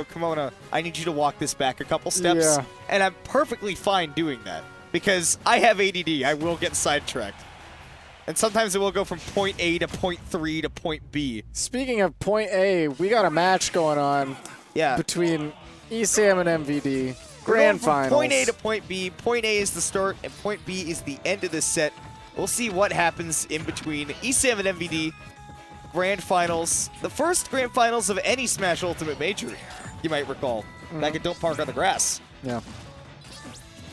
Kimona, I need you to walk this back a couple steps. Yeah. And I'm perfectly fine doing that because I have ADD. I will get sidetracked. And sometimes it will go from point A to point 3 to point B. Speaking of point A, we got a match going on between ESAM and MVD. Grand finals. Point A to point B. Point A is the start, and point B is the end of the set. We'll see what happens in between ESAM and MVD. Grand finals. The first grand finals of any Smash Ultimate Major, you might recall. Back at Don't Park on the Grass. Yeah.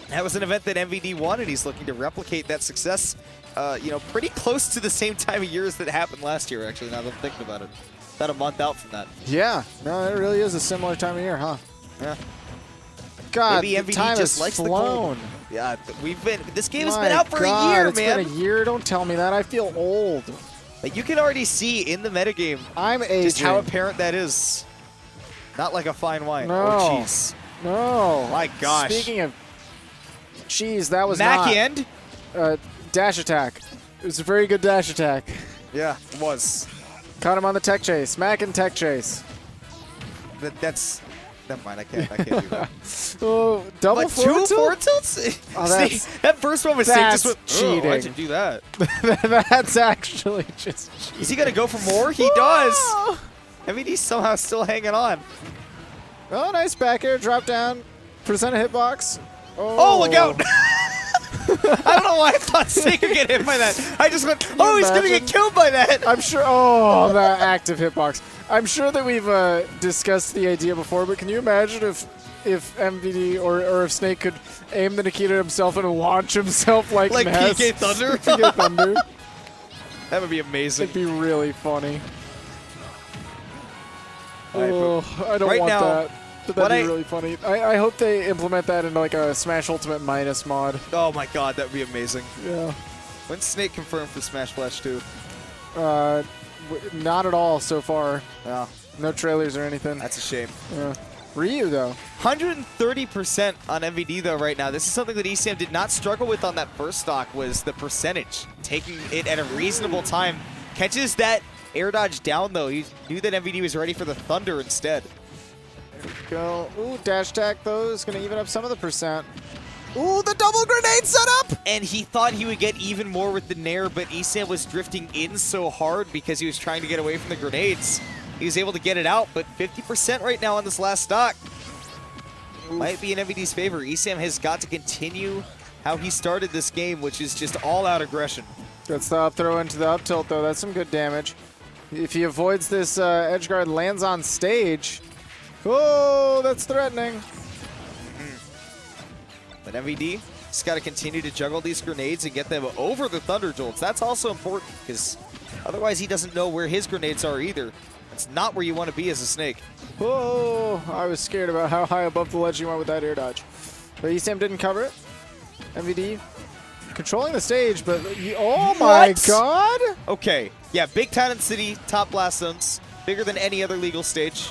That was an event that MVD won, and he's looking to replicate that success, you know, pretty close to the same time of year as that happened last year, actually, now that I'm thinking about it. About a month out from that. Yeah. No, it really is a similar time of year, huh? Yeah. God, maybe the MVD time just has likes flown. the cold. Yeah, this game has My been out for God, a year, it's man. been a year. Don't tell me that. I feel old. Like, you can already see in the metagame I'm aging. just how apparent that is. Not like a fine wine or cheese. No. My gosh. Speaking of cheese, that was Mac not. end? Dash attack. It was a very good dash attack. Yeah, it was. Caught him on the tech chase. Mac and tech chase. That's... Never mind, I can't do that. Oh, double But forward two tilt? forward tilts? Oh, See, that first one was sick. that's Just went, cheating. why'd you do that? That's actually just cheating. Is he going to go for more? He does. MVD's somehow still hanging on. Oh, nice back air. Drop down. Present a hitbox. Oh, look out. I don't know why I thought Snake would get hit by that. I just went, oh, he's going to get killed by that. I'm sure. Oh, that active hitbox. I'm sure that we've discussed the idea before, but can you imagine if MVD or if Snake could aim the Nikita himself and launch himself like Ness? PK Thunder? PK Thunder. That would be amazing. It'd be really funny. Right, Oh, I don't right want now, that. But that'd be really funny. I hope they implement that into like a Smash Ultimate Minus mod. Oh my god, that would be amazing. Yeah. When's Snake confirmed for Smash Flash 2? Not at all so far. Yeah. No trailers or anything. That's a shame. Yeah. Ryu, though. 130% on MVD, though, right now. This is something that ESAM did not struggle with on that first stock, was the percentage. Taking it at a reasonable time. Catches that air dodge down, though. He knew that MVD was ready for the Thunder instead. There we go. Ooh, dash attack, though, is going to even up some of the percent. Ooh, the double grenade setup! And he thought he would get even more with the Nair, but ESAM was drifting in so hard because he was trying to get away from the grenades. He was able to get it out, but 50% right now on this last stock. Might be in MVD's favor. ESAM has got to continue how he started this game, which is just all-out aggression. That's the up throw into the up tilt, though. That's some good damage. If he avoids this edge guard, lands on stage. Oh, that's threatening. But MVD just got to continue to juggle these grenades and get them over the Thunder Jolts. That's also important because otherwise he doesn't know where his grenades are either. That's not where you want to be as a Snake. Oh, I was scared about how high above the ledge you went with that air dodge. But ESAM didn't cover it. MVD controlling the stage, but oh my god! Okay, yeah, big Talent City, top blast zones, bigger than any other legal stage.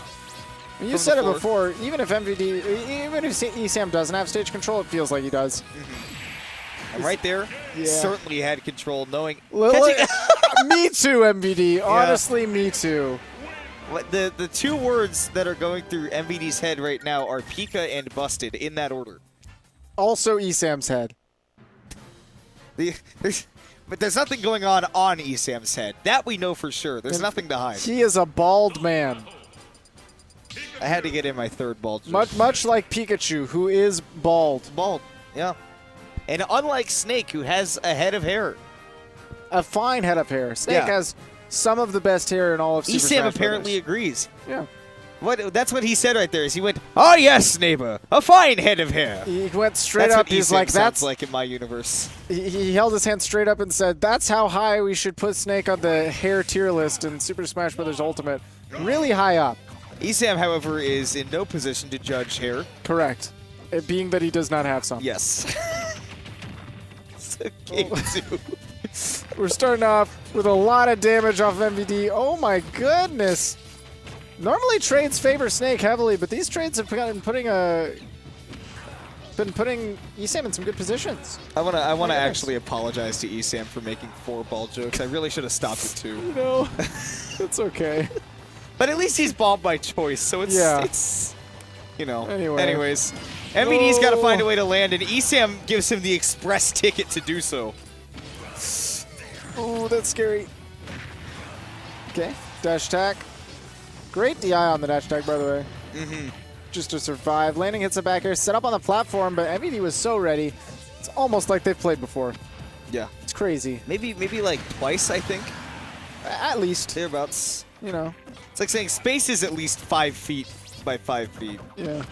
You said it before, even if ESAM doesn't have stage control, it feels like he does. And right there, certainly had control, knowing... Me too, MVD. Honestly, me too. The two words that are going through MVD's head right now are Pika and Busted, in that order. Also ESAM's head. But there's nothing going on ESAM's head. That we know for sure. There's nothing to hide. He is a bald man. I had to get in my third bald joke. Much like Pikachu, who is bald. Bald, yeah. And unlike Snake, who has a head of hair. A fine head of hair. Snake has some of the best hair in all of Super Smash ESAM Brothers. apparently agrees. Yeah. That's what he said right there. Is he went, "Oh yes, neighbor, a fine head of hair." He went straight that's up. He's like, "That's like in my universe." He held his hand straight up and said, "That's how high we should put Snake on the hair tier list in Super Smash Brothers Ultimate. Really high up." ESAM, however, is in no position to judge hair. Correct. It being that he does not have some. Yes. Game 2. We're starting off with a lot of damage off MVD. Oh my goodness. Normally trades favor Snake heavily, but these trades have been putting ESAM in some good positions. I want to actually apologize to ESAM for making 4 ball jokes. I really should have stopped at 2. No, it's okay. But at least he's bald by choice, so it's you know. Anyway. Anyways, MVD's got to find a way to land, and ESAM gives him the express ticket to do so. Ooh, that's scary. Okay, dash attack. Great DI on the dash attack, by the way. Just to survive. Landing hits a back air, set up on the platform, but MVD was so ready. It's almost like they've played before. Yeah. It's crazy. Maybe like twice, I think. At least. Thereabouts. You know. It's like saying space is at least 5 feet by 5 feet. Yeah.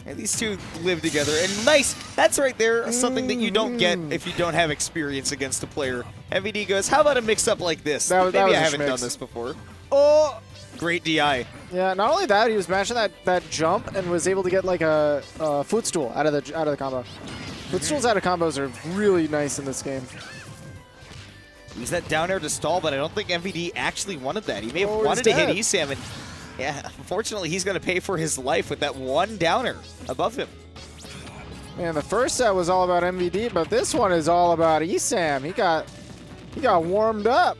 And these two live together. And nice. That's right there. Something that you don't get if you don't have experience against a player. MVD goes, how about a mix-up like this? Maybe I haven't done this before. Oh! Great DI. Yeah, not only that, he was mashing that jump and was able to get like a footstool out of the combo. Footstools out of combos are really nice in this game. Use that down air to stall, but I don't think MVD actually wanted that. He may have wanted to dead. hit ESAM, and yeah, unfortunately, he's going to pay for his life with that one downer above him. Man, the first set was all about MVD, but this one is all about ESAM. He got warmed up.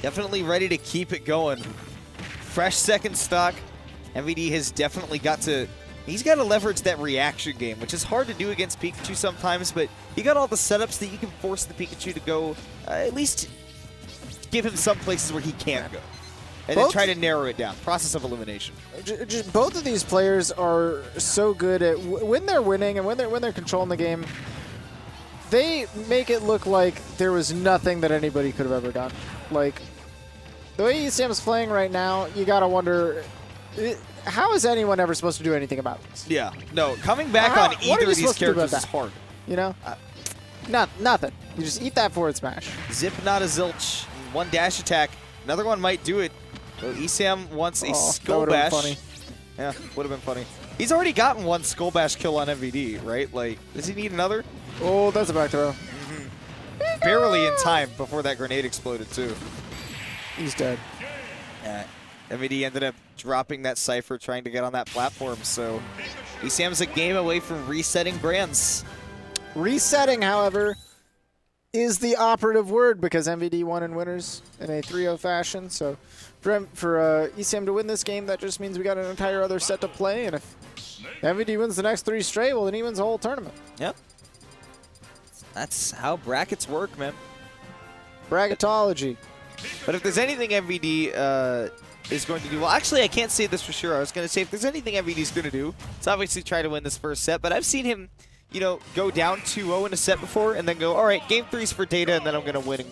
Definitely ready to keep it going. Fresh second stock. MVD has definitely got to... He's got to leverage that reaction game, which is hard to do against Pikachu sometimes, but you got all the setups that you can force the Pikachu to go, at least give him some places where he can't go. And then try to narrow it down. Process of elimination. Just both of these players are so good at when they're winning and when they're controlling the game, they make it look like there was nothing that anybody could have ever done. Like, the way ESAM's playing right now, you gotta wonder, how is anyone ever supposed to do anything about this? Yeah. No, coming back on either of these characters is hard. You know? Nothing. You just eat that forward smash. Zip, not a zilch. One dash attack. Another one might do it. So ESAM wants a Skull Bash. Funny. Yeah, would have been funny. He's already gotten one Skull Bash kill on MVD, right? Like, does he need another? Oh, that's a back throw. Barely in time before that grenade exploded, too. He's dead. MVD ended up dropping that Cypher trying to get on that platform, so ESAM's a game away from resetting brands. Resetting, however, is the operative word because MVD won in winners in a 3-0 fashion. So for ESAM to win this game, that just means we got an entire other set to play. And if MVD wins the next 3 straight, well, then he wins the whole tournament. Yep. That's how brackets work, man. Bracketology. But if there's anything MVD is going to do, well, actually, I can't say this for sure. I was going to say if there's anything MVD's going to do, it's obviously try to win this first set. But I've seen him, you know, go down 2-0 in a set before and then go, all right, game 3's for data, and then I'm going to win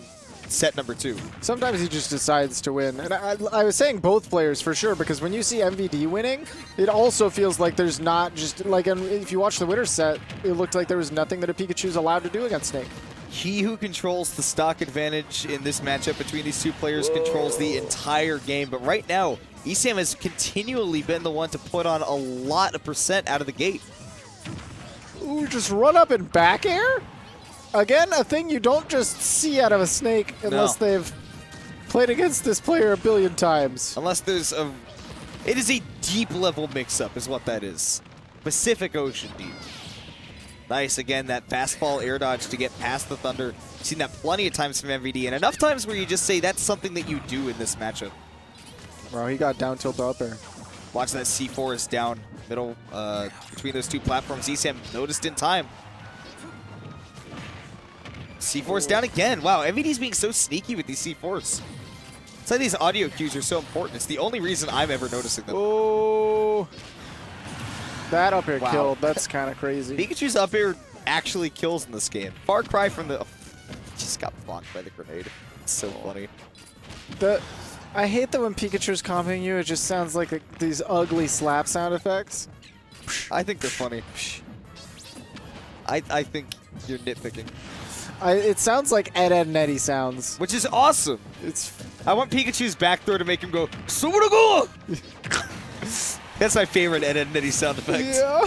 set number 2. Sometimes he just decides to win. And I was saying both players for sure, because when you see MVD winning, it also feels like there's not just, like, if you watch the winner's set, it looked like there was nothing that a Pikachu's allowed to do against Snake. He who controls the stock advantage in this matchup between these two players controls the entire game. But right now, ESAM has continually been the one to put on a lot of percent out of the gate. Ooh, just run up and back air? Again, a thing you don't just see out of a Snake unless they've played against this player a billion times. Unless there's a... It is a deep level mix-up is what that is. Pacific Ocean deep. Nice, again, that fastball air dodge to get past the Thunder. I've seen that plenty of times from MVD, and enough times where you just say that's something that you do in this matchup. Wow, he got down tilt up air. Watch that C4 is down middle between those two platforms. ESAM noticed in time. C4 is down again. Wow, MVD's being so sneaky with these C4s. It's like these audio cues are so important. It's the only reason I'm ever noticing them. Oh. That up air killed. That's kind of crazy. Pikachu's up air actually kills in this game. Far cry from the... just got blocked by the grenade. It's so funny. I hate that when Pikachu's comping you, it just sounds like these ugly slap sound effects. I think they're funny. I think you're nitpicking. It sounds like Ed, Edd and Eddy sounds. Which is awesome. I want Pikachu's back throw to make him go, Subarugo! That's my favorite Ed, Edd and Eddy sound effect. Yeah.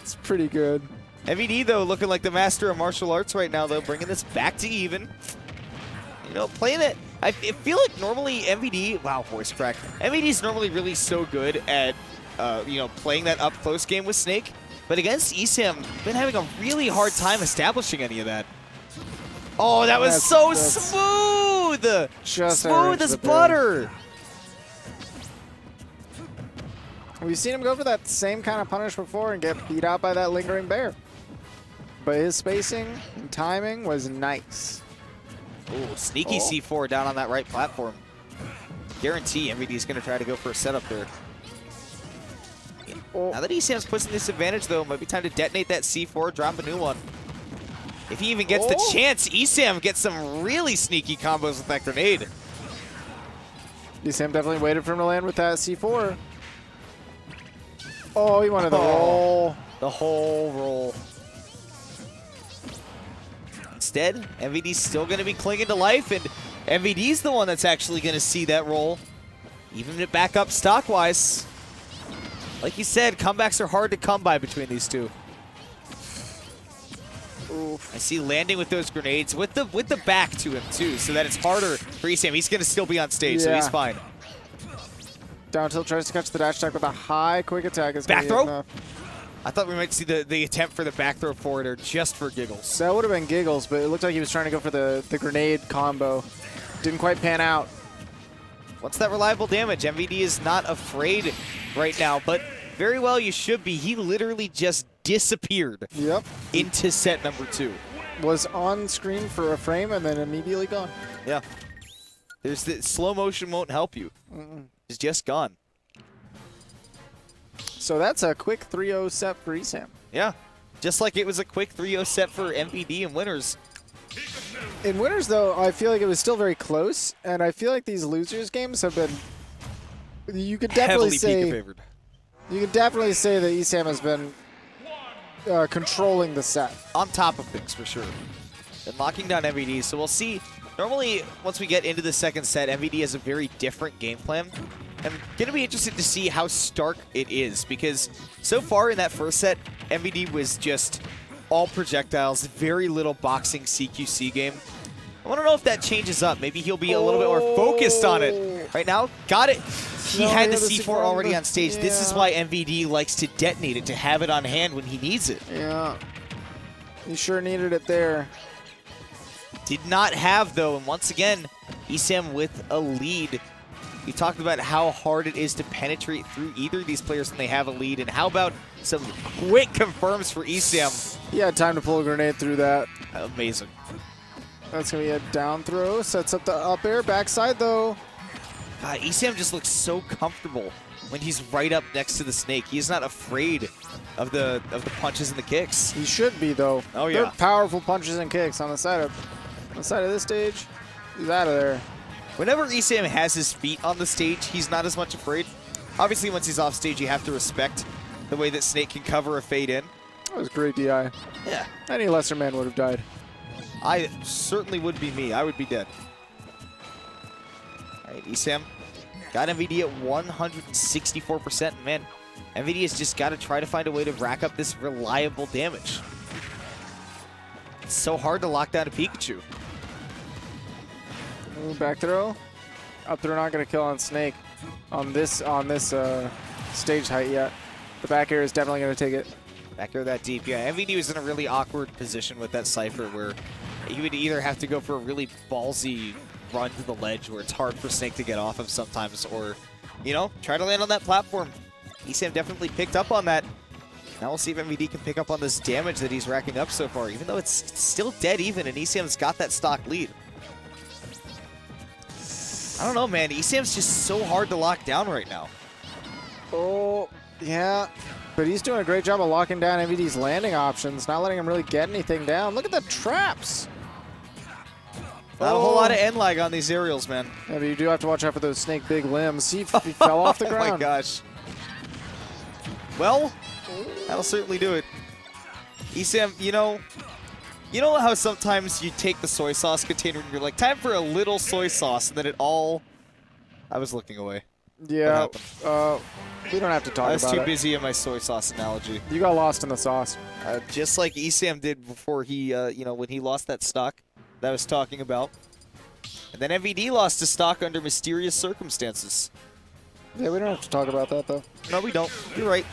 It's pretty good. MVD, though, looking like the master of martial arts right now, though, bringing this back to even. You know, playing it. I feel like normally MVD, wow, voice crack. MVD's normally really so good at, you know, playing that up-close game with Snake. But against ESAM, been having a really hard time establishing any of that. Oh, that was so smooth! Just smooth as butter! We've seen him go for that same kind of punish before and get beat out by that lingering bear. But his spacing and timing was nice. Ooh, sneaky C4 down on that right platform. Guarantee MVD is going to try to go for a setup there. Now that ESAM's pushing this advantage, though, might be time to detonate that C4, drop a new one. If he even gets the chance, ESAM gets some really sneaky combos with that grenade. ESAM definitely waited for him to land with that C4. Oh, he wanted the roll. The whole roll. Instead, MVD's still going to be clinging to life, and MVD's the one that's actually going to see that roll, even if it back up stock-wise. Like you said, comebacks are hard to come by between these two. Oof. I see landing with those grenades with the back to him too, so that it's harder for ESAM. He's going to still be on stage, so he's fine. Down tilt tries to catch the dash attack with a high quick attack. Back throw? I thought we might see the attempt for the back throw forward air just for giggles. That would have been giggles, but it looked like he was trying to go for the grenade combo. Didn't quite pan out. What's that reliable damage? MVD is not afraid right now, but very well you should be. He literally just disappeared into set number 2. Was on screen for a frame and then immediately gone. Yeah. There's the slow motion won't help you. It's just gone. So that's a quick 3-0 set for ESAM. Yeah. Just like it was a quick 3-0 set for MVD in winners. In winners, though, I feel like it was still very close, and I feel like these losers games have been. You could definitely say. favored. You could definitely say that ESAM has been controlling the set. On top of things, for sure. And locking down MVD, so we'll see. Normally, once we get into the second set, MVD has a very different game plan. I'm going to be interested to see how stark it is, because so far in that first set, MVD was just all projectiles, very little boxing CQC game. I want to know if that changes up. Maybe he'll be a little bit more focused on it. Right now, got it. He had the C4 already on stage. Yeah. This is why MVD likes to detonate it, to have it on hand when he needs it. Yeah. He sure needed it there. Did not have, though, and once again, ESAM with a lead. We talked about how hard it is to penetrate through either of these players when they have a lead, and how about some quick confirms for ESAM? He had time to pull a grenade through that. Amazing. That's going to be a down throw. Sets up the up air. Backside, though. God, ESAM just looks so comfortable when he's right up next to the snake. He's not afraid of the punches and the kicks. He should be, though. Oh, yeah. They're powerful punches and kicks on the side of this stage. He's out of there. Whenever ESAM has his feet on the stage, he's not as much afraid. Obviously, once he's off stage, you have to respect the way that Snake can cover a fade in. That was great DI. Yeah. Any lesser man would have died. I certainly would be me. I would be dead. All right, ESAM got MVD at 164%. Man, MVD has just got to try to find a way to rack up this reliable damage. It's so hard to lock down a Pikachu. Ooh, back throw. Up throw not going to kill on Snake on this stage height yet. The back air is definitely going to take it. Back air that deep. Yeah, MVD was in a really awkward position with that Cypher where he would either have to go for a really ballsy run to the ledge where it's hard for Snake to get off of sometimes, or, you know, try to land on that platform. ESAM definitely picked up on that. Now we'll see if MVD can pick up on this damage that he's racking up so far, even though it's still dead even, and ESAM's got that stock lead. I don't know, man. ESAM's just so hard to lock down right now. Oh, yeah. But he's doing a great job of locking down MVD's landing options, not letting him really get anything down. Look at the traps. Not a whole lot of end lag on these aerials, man. Yeah, but you do have to watch out for those Snake big limbs. He fell off the ground. Oh my gosh. Well, that'll certainly do it. ESAM, you know how sometimes you take the soy sauce container and you're like, time for a little soy sauce, and then it all... I was looking away. Yeah, we don't have to talk about it. I was too busy in my soy sauce analogy. You got lost in the sauce. Just like ESAM did before he, when he lost that stock that I was talking about. And then MVD lost his stock under mysterious circumstances. Yeah, we don't have to talk about that, though. No, we don't. You're right.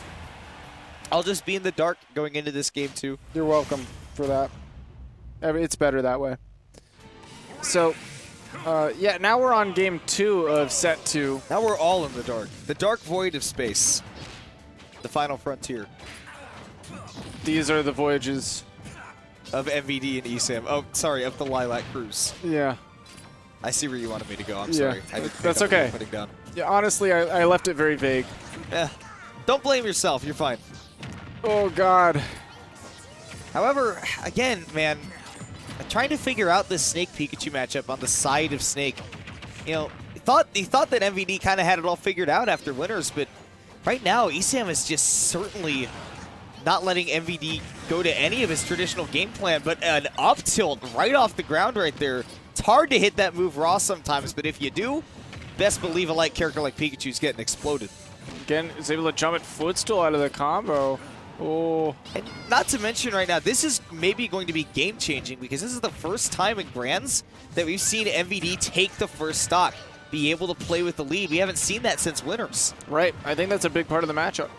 I'll just be in the dark going into this game, too. You're welcome for that. It's better that way. So, yeah, now we're on game 2 of set 2. Now we're all in the dark. The dark void of space. The final frontier These are the voyages. of MVD and ESAM. Oh, sorry, of the Lilac Cruise. Yeah. I see where you wanted me to go. I'm Yeah, sorry. I didn't pick that's up what you were okay. Putting down. Yeah, honestly, I left it very vague. Don't blame yourself. You're fine. Oh, God. However, again, man, I'm trying to figure out this Snake Pikachu matchup on the side of Snake. You know, he thought that MVD kind of had it all figured out after winners, but right now, ESAM is just certainly not letting MVD go to any of his traditional game plan, but an up tilt right off the ground right there. It's hard to hit that move raw sometimes, but if you do, best believe a light character like Pikachu's getting exploded. Again, is able to jump at footstool out of the combo. Oh. And not to mention right now, this is maybe going to be game-changing because this is the first time in Grands that we've seen MVD take the first stock, be able to play with the lead. We haven't seen that since winners. Right. I think that's a big part of the matchup.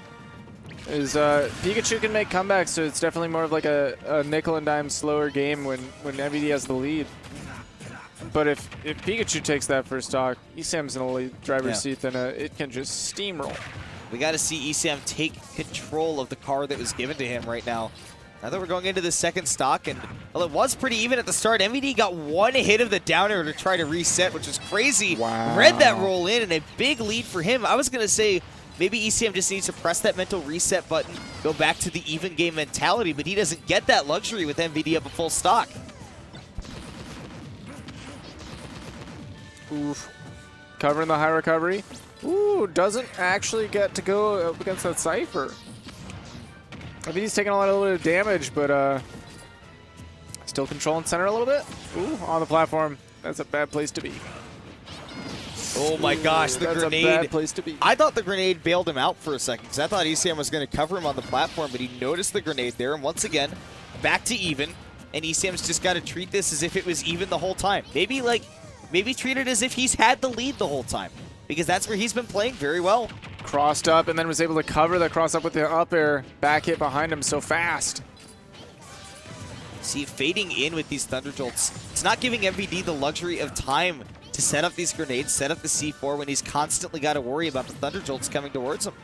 Is Pikachu can make comebacks, so it's definitely more of like a nickel and dime slower game when MVD has the lead. But if Pikachu takes that first stock, ESAM's in a lead driver's seat, then it can just steamroll. We got to see ESAM take control of the card that was given to him right now. Now that we're going into the second stock, and well, it was pretty even at the start. MVD got one hit of the down air to try to reset, which was crazy. Wow. Read that roll in, and a big lead for him. I was going to say maybe ESAM just needs to press that mental reset button, go back to the even game mentality, but he doesn't get that luxury with MVD up a full stock. Oof. Covering the high recovery. Ooh, doesn't actually get to go up against that Cypher. I mean, he's taking a lot of damage, but still controlling center a little bit. Ooh, on the platform. That's a bad place to be. Oh my gosh, the That's grenade. a bad place to be. I thought the grenade bailed him out for a second because I thought ESAM was going to cover him on the platform, but he noticed the grenade there, and once again, back to even, and ESAM's just got to treat this as if it was even the whole time. Maybe treat it as if he's had the lead the whole time, because that's where he's been playing very well. Crossed up and then was able to cover the cross up with the up air. Back hit behind him so fast. See, fading in with these Thunder Jolts. It's not giving MVD the luxury of time to set up these grenades, set up the C4 when he's constantly got to worry about the Thunder Jolts coming towards him.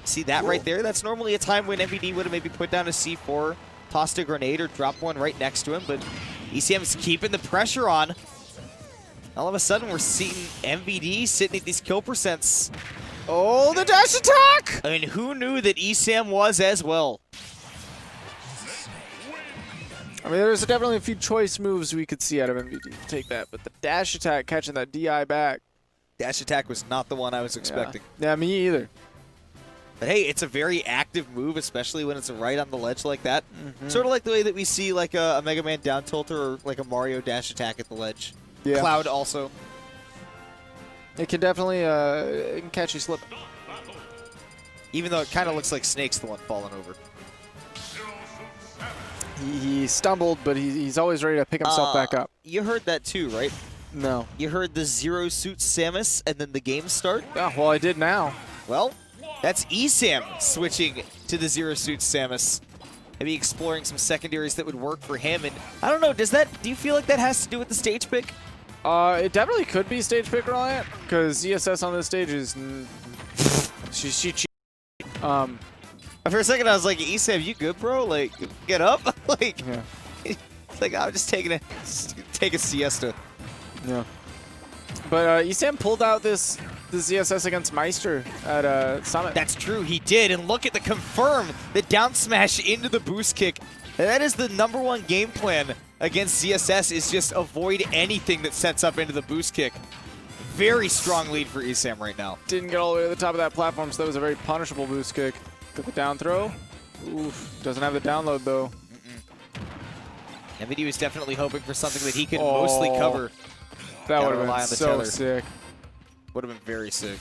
See that right there? That's normally a time when MVD would have maybe put down a C4, tossed a grenade, or dropped one right next to him, but ESAM's keeping the pressure on. All of a sudden, we're seeing MVD sitting at these kill percents. Oh, the dash attack! I mean, who knew that ESAM was as well? I mean, there's definitely a few choice moves we could see out of MVD. Take that, but the dash attack catching that DI back. Dash attack was not the one I was expecting. Yeah, me either. But hey, it's a very active move, especially when it's right on the ledge like that. Sort of like the way that we see like a Mega Man down tilter or like a Mario dash attack at the ledge. Yeah. Cloud also. It can definitely it can catch you slipping. Even though it kind of looks like Snake's the one falling over. He stumbled, but he's always ready to pick himself back up. You heard that too, right? No. You heard the Zero Suit Samus and then the game start? Yeah, well, I did now. Well, that's ESAM switching to the Zero Suit Samus. Maybe exploring some secondaries that would work for him. And I don't know, do you feel like that has to do with the stage pick? It definitely could be stage pick Reliant, because ESS on this stage is she For a second, I was like, ESAM, you good, bro? Like, get up? Like, yeah. it's like, I'm just take a siesta. Yeah. But ESAM pulled out this ESS against Meister at Summit. That's true, he did. And look at the confirm, the down smash into the boost kick. And that is the #1 game plan against ZSS, is just avoid anything that sets up into the boost kick. Very strong lead for ESAM right now. Didn't get all the way to the top of that platform, so that was a very punishable boost kick. Got the down throw. Oof. Doesn't have the download, though. MVD was definitely hoping for something that he could mostly cover. That would have rely been on the so tether. sick. Would have been very sick.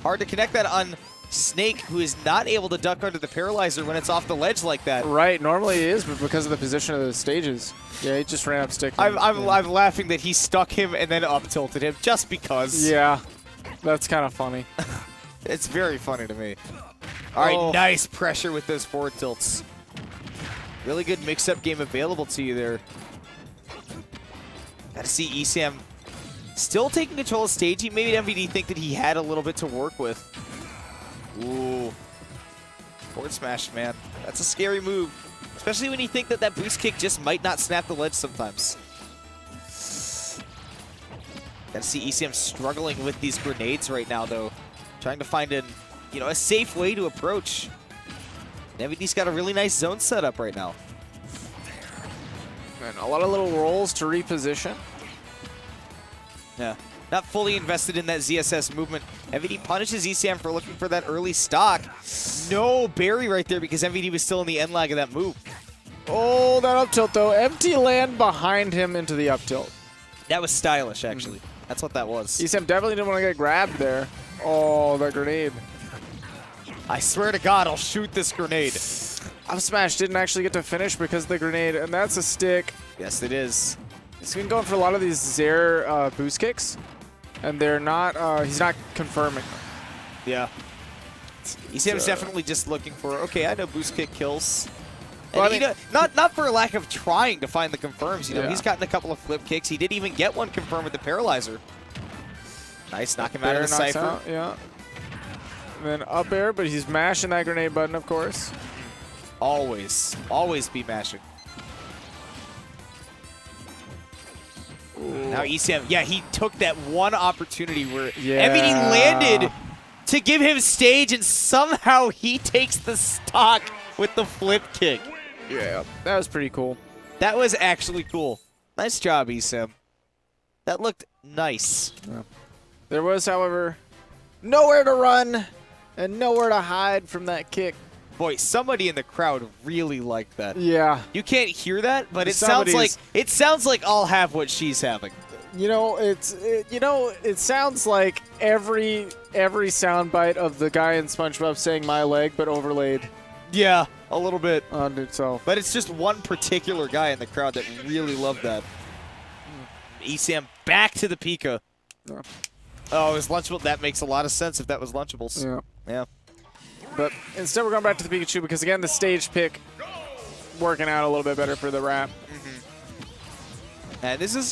Hard to connect that on Snake, who is not able to duck under the paralyzer when it's off the ledge like that. Right, normally it is, but because of the position of the stages. Yeah, he just ran up stick. I'm laughing that he stuck him and then up tilted him just because. Yeah, that's kind of funny. It's very funny to me. All right, nice pressure with those forward tilts. Really good mix-up game available to you there. Got to see ESAM still taking control of stage. He made MVD think that he had a little bit to work with. Ooh. Forward smash, man. That's a scary move. Especially when you think that that boost kick just might not snap the ledge sometimes. Gotta see ESAM struggling with these grenades right now, though. Trying to find a safe way to approach. MVD's got a really nice zone setup right now. And a lot of little rolls to reposition. Yeah. Not fully invested in that ZSS movement. MVD punishes ESAM for looking for that early stock. No berry right there because MVD was still in the end lag of that move. Oh, that up tilt though. Empty land behind him into the up tilt. That was stylish, actually. That's what that was. ESAM definitely didn't want to get grabbed there. Oh, that grenade. I swear to God, I'll shoot this grenade. Up smash didn't actually get to finish because of the grenade, and that's a stick. Yes, it is. He's been going for a lot of these Zaire boost kicks, and they're not. He's not confirming. Yeah. ESAM's definitely just looking for, okay, I know boost kick kills. Well, And not for lack of trying to find the confirms. Yeah. He's gotten a couple of flip kicks. He did even get one confirmed with the paralyzer. Nice, knock him out of the cypher. Out, yeah. And then up air, but he's mashing that grenade button, of course. Always be mashing. Ooh. Now ESAM, yeah, he took that one opportunity where Yeah. MVD landed to give him stage, and somehow he takes the stock with the flip kick. Yeah, that was pretty cool. That was actually cool. Nice job, ESAM. That looked nice. Yeah. There was, however, nowhere to run and nowhere to hide from that kick. Boy, somebody in the crowd really liked that. Yeah. You can't hear that, but it sounds like I'll have what she's having. It sounds like every soundbite of the guy in SpongeBob saying "my leg," but overlaid Yeah, a little bit. on itself. But it's just one particular guy in the crowd that really loved that. ESAM back to the Pika. Yeah. Oh, it was Lunchable. That makes a lot of sense if that was Lunchables. Yeah. Yeah. But instead, we're going back to the Pikachu because, again, the stage pick working out a little bit better for the wrap. And this is,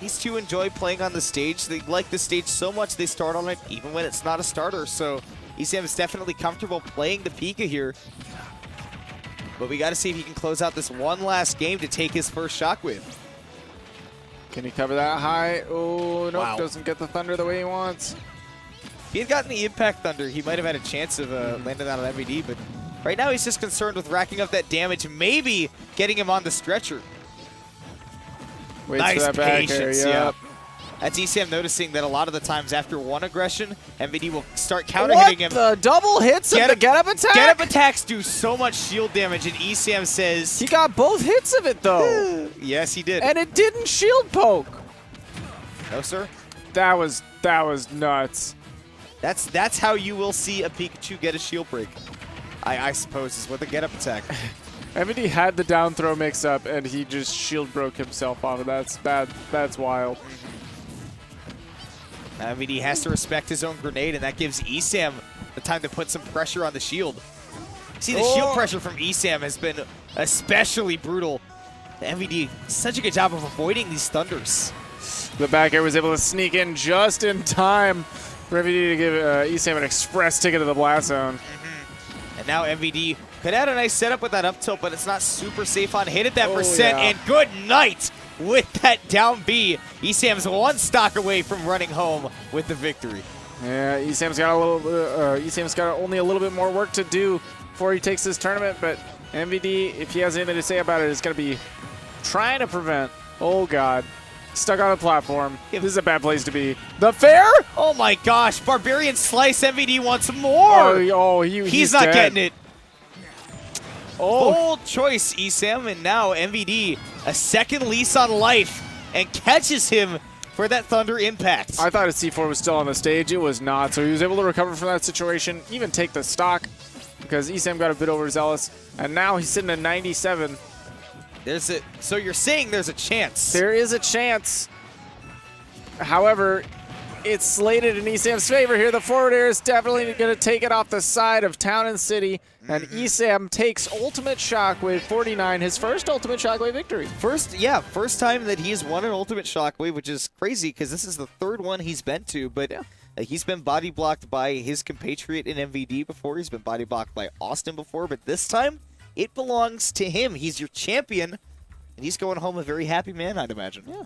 these two enjoy playing on the stage. They like the stage so much they start on it even when it's not a starter. So ESAM is definitely comfortable playing the Pika here. But we got to see if he can close out this one last game to take his first Shockwave. Can he cover that high? Oh, nope, Wow. doesn't get the thunder the way he wants. If he had gotten the Impact Thunder, he might have had a chance of landing that on MVD. But right now he's just concerned with racking up that damage, maybe getting him on the stretcher. Waits Nice for that back air, patience, yep. yeah. That's ESAM noticing that a lot of the times after one aggression, MVD will start counter-hitting him. What? The double hits of the get-up attack? Get-up attacks do so much shield damage, and ESAM says... He got both hits of it, though. Yes, he did. And it didn't shield poke. No, sir. That was nuts. That's how you will see a Pikachu get a shield break. I suppose is with a get-up attack. MVD had the down throw mix up, and he just shield broke himself off. That's wild. MVD has to respect his own grenade, and that gives ESAM the time to put some pressure on the shield. See, the shield pressure from ESAM has been especially brutal. MVD, such a good job of avoiding these thunders. The back air was able to sneak in just in time for MVD to give ESAM an express ticket to the blast zone. And now MVD could add a nice setup with that up tilt, but it's not super safe on hit at that percent. Yeah. And good night with that down B. ESAM's one stock away from running home with the victory. Yeah, ESAM's got only a little bit more work to do before he takes this tournament, but MVD, if he has anything to say about it, is going to be trying to prevent. Oh God, stuck on a platform. This is a bad place to be. The fair? Oh my gosh, Barbarian Slice. MVD wants more. He's not dead. getting it. Oh, Bold choice, ESAM, and now MVD, a second lease on life, and catches him for that Thunder impact. I thought his C4 was still on the stage. It was not, so he was able to recover from that situation, even take the stock, because ESAM got a bit overzealous, and now he's sitting at 97. So you're saying there's a chance? There is a chance. However, it's slated in ESAM's favor here. The forward air is definitely going to take it off the side of Town and City, and ESAM takes Ultimate Shockwave 49, his first Ultimate Shockwave victory. First time that he's won an Ultimate Shockwave, which is crazy because this is the third one he's been to. But He's been body blocked by his compatriot in MVD before. He's been body blocked by Austin before, but this time it belongs to him. He's your champion, and he's going home a very happy man, I'd imagine. Yeah.